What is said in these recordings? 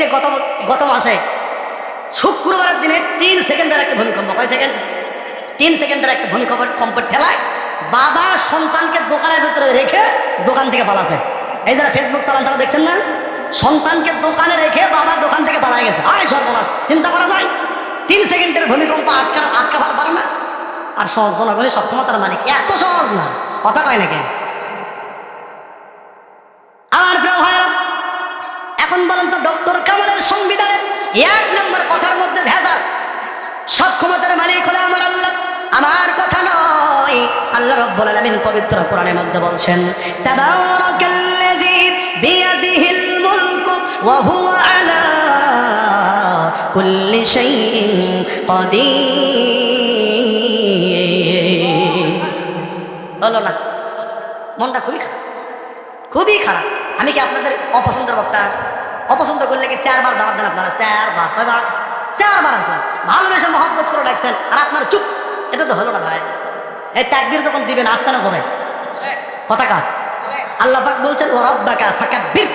যে গত মাসে শুক্রবারের দিনে 3 সেকেন্ডের একটা ভূমিকম্প, কয় সেকেন্ড? 3 সেকেন্ডের একটা ভূমিকম্পের ঠেলায় বাবা সন্তানকে দোকানের ভিতরে রেখে দোকান থেকে পালাছে। এই যারা ফেসবুক চালান তারা দেখছেন না, সন্তানকে দোকানে রেখে বাবা দোকান থেকে পালাই গেছে। আরে সর্বনাশ, চিন্তা করা যায়? 3 সেকেন্ডের ভূমিকম্প আটকা পারে না? আর জনগণের সক্ষমতার মালিক এত সহজ না, কথা কয় নাকি? আমার প্রিয় ভাইরা, এখন বলেন তো ডক্টর কামালের সংবিধানের 1 নম্বর কথার মধ্যে ভেজাল। সক্ষমতার মালিক হলো আমার আল্লাহ, আমার কথা নয়। আল্লাহ রাব্বুল আলামিন পবিত্র কোরআনের মধ্যে বলছেন, তাবারাকাল্লাযী বিয়াদিহিল মুলকু ওয়া হুয়া আলা কুল্লি শাইইন কাদির। হলো না? মনটা খুবই খারাপ, খুবই খারাপ। আমি কি আপনাদের অপছন্দের বক্তা? অপছন্দ করলে কি 4 বার দাওয়াত দেন আপনারা? 4 বার, কয়বার? 4 বার আসলাম, ভালোবেসে মহব্বত করে ডাকছেন, আর আপনারা চুপ। এটা তো হলো না ভাই। এই তাকবীর যখন দিবেন আস্তে না জোরে, কথা কার? আল্লাহ পাক বলছেন ওয়া রাব্বাকা ফাকাব্বির।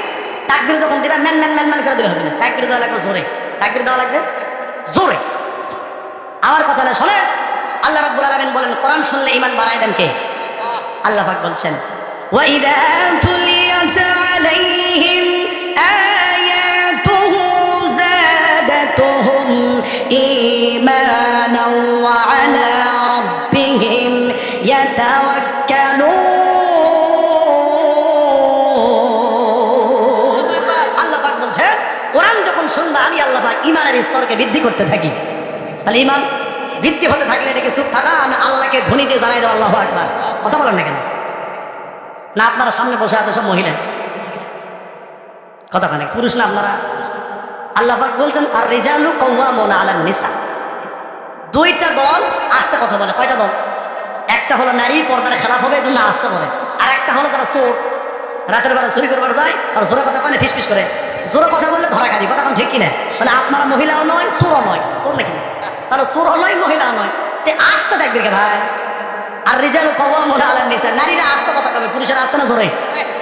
তাকবীর যখন দিবেন ম্যান ম্যান ম্যান ম্যান করে দিলে হবে না, তাকবীর দেওয়া লাগবে জোরে, তাকবীর দেওয়া লাগবে জোরে। আমার কথা না শোনে, আল্লাহ রাব্বুল আলামিন বলেন কোরআন শুনলে ঈমান বাড়ায় দেন কে? আল্লাহ পাক বলছেন وَإِذَا تُلِيَتْ عَلَيْهِمْ آيَاتُهُ زَادَتْهُمْ إِيمَانًا وَعَلَى رَبِّهِمْ يَتَوَكَّلُونَ। আল্লাহ পাক বলছেন কোরআন যখন শুনবা আমি আল্লাহ পাক ঈমানের স্তরকে বৃদ্ধি করতে থাকি। তাহলে ঈমান বৃদ্ধি হতে থাকলে এটাকে চুপ থাকা, আমি আল্লাহকে ধ্বনি দিয়ে জানাই দেব আল্লাহু আকবার। কথা বলেন না কেন? না আপনারা সামনে বসে আছে সব মহিলা, কথা কানে পুরুষ না আপনারা? আল্লাহ পাক বলছেন আর রিজালু কাওয়ামুনা আলান নিসা। 2টা দল আস্তে কথা বলে। কয়টা দল? একটা হলো নারী পর্দার খেলাফ হবে এজন্য আস্তে বলে, আর একটা হলো যারা চোর, রাতের বেলা চুরি করবার যায় আর জোরে কথা কানে ফিসফিস করে। জোরে কথা বললে ধরা খাবি, কথা কান ঠিক কিনা? মানে আপনারা মহিলাও নয় চোরও নয়, চোর নাকি? তাহলে চোরও নয় মহিলাও নয়, তে আস্তে থাকবে কে ভাই? আর রিজালু কাওয়ামুনা আলান নিসা, নারীরা আস্তে কথা কবে, পুরুষের আস্তে না জোরে?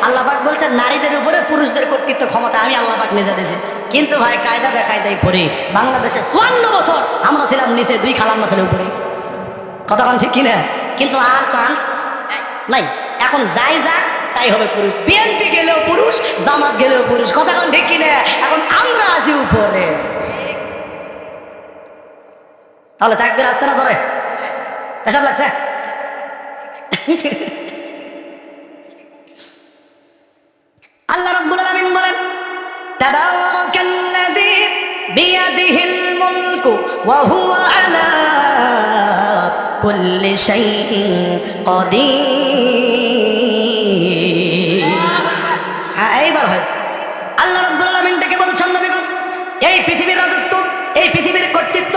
আল্লাহ পাক বলছেন নারীদের উপরে পুরুষদের কর্তৃত্ব ক্ষমতা আমি আল্লাহ পাক নিজে দিয়েছি। কিন্তু ভাই কায়দা বেকায়দাই পড়ে বাংলাদেশে 54 বছর আমরা ছিলাম নিচে, 2 খালাম্মা ছিল উপরে, কথা কান ঠিক কিনা? কিন্তু আর চান্স নাই। এখন যাই যাক তাই হবে পুরুষ, বিএনপি গেলেও পুরুষ, জামাত গেলেও পুরুষ, কথা কান ঠিক কিনা? এখন আমরা আছি উপরে। তাহলে তাকবীর আসতে না জোরে? পেশাব লাগছে? আল্লাহ রাব্বুল আলামিন বলেন তাবারাকাল্লাযী বিয়াদিহিল মুলকু ওয়া হুয়া আলা কুল্লি শাইইন কাদির। হ্যাঁ, এইবার হয়েছে। আল্লাহ রাব্বুল আলামিন ডেকে বলছেন নবীগণ, এই পৃথিবীর রাজত্ব, এই পৃথিবীর কর্তৃত্ব,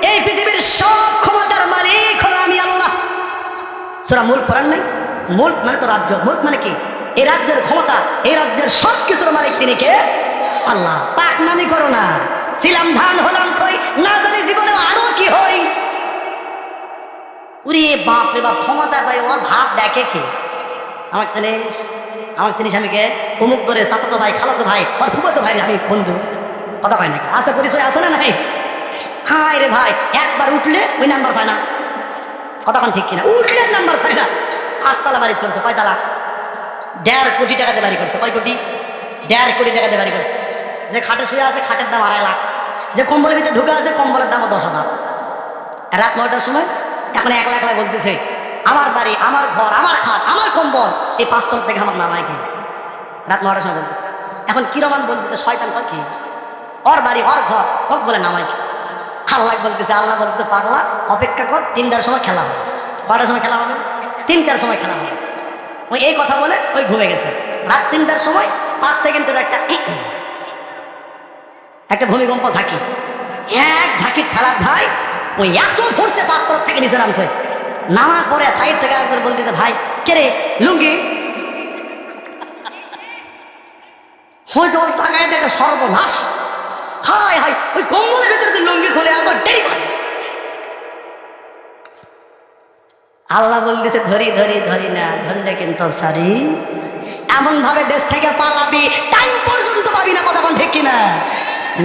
এই পৃথিবীর সব ক্ষমতার মালিক হলো আমি আল্লাহ। সূরা মুলক পড়েন নাই? মুলক মানে তো রাজ্য, মুলক মানে কি? এই রাজ্যের ক্ষমতা, এই রাজ্যের সব কিছুর মালিক তিনি কে? আল্লাহ। পাক নামি করো না, ছিলাম ধান হলাম কই, না জানি জীবনে আরো কি হই। উরে বাপ রে বাপ, ক্ষমতা পাই ওর ভাব দেখে কে? আমাকে চিনিস? আমাকে চিনিস আমি কে? অমুক করে চাচাতো ভাই, খালাতো ভাই, ওর ফুফাতো ভাই, আমি বন্ধু, কথা কয় নাকি? আছে পরিচয় আছে না নাই? হায় রে ভাই, একবার উঠলে ওই নাম্বার চায় না, কথা কন ঠিক কিনা? উঠলে নাম্বার চায় না। 5 তালা বাড়ি চলছে, কয়তালা? 1.5 কোটি টাকাতে বাড়ি করছে। কয় কোটি? 1.5 কোটি টাকাতে বাড়ি করছে। যে খাটে শুয়ে আছে খাটের দাম 2.5 লাখ, যে কম্বলের ভিতরে ঢুকে আছে কম্বলের দামও 10,000। রাত 9টার সময় এখন 1 লাখ লাখ বলতেছে আমার বাড়ি, আমার ঘর, আমার খাট, আমার কম্বল এই 5 তলা থেকে আমার নামায় কি? রাত 9টার সময় বলতেছে। এখন কিরমান বলতে শয়তান কয় কি? ওর বাড়ি, ওর ঘর, ওক বলে নামায় কি? আল্লাহ বলতেছে, আল্লাহ বলতে পাগলা অপেক্ষা কর, 3টার সময় খেলা হবে। কয়টার সময় খেলা হবে? 3টার সময় খেলা হবে। ওই এই কথা বলে ওই ঘুমে গেছে। রাত 3টার সময় 5 সেকেন্ডের একটা ভূমিকম্প ঝাঁকি, এক ঝাঁকির ঠেলার ভাই ওই এত ফোর্সে 5 তলা থেকে নিচে নামছে। নামার পরে সাইড থেকে একজন বলতেছে ভাই কে রে? লুঙ্গি। হয়তো ওর তাকায় দেখে সর্বনাশ, হায় হায়, ওই কম্বলের ভিতরে যে লুঙ্গি খুলে আবার ডেই ভাই। আল্লাহ বলতেছে ধরি ধরি ধরি না, ধরলে কিন্তু সারি। এমন ভাবে দেশ থেকে পালাবি টাইম পর্যন্ত পাবি না, কথা কোন ঠিক কিনা?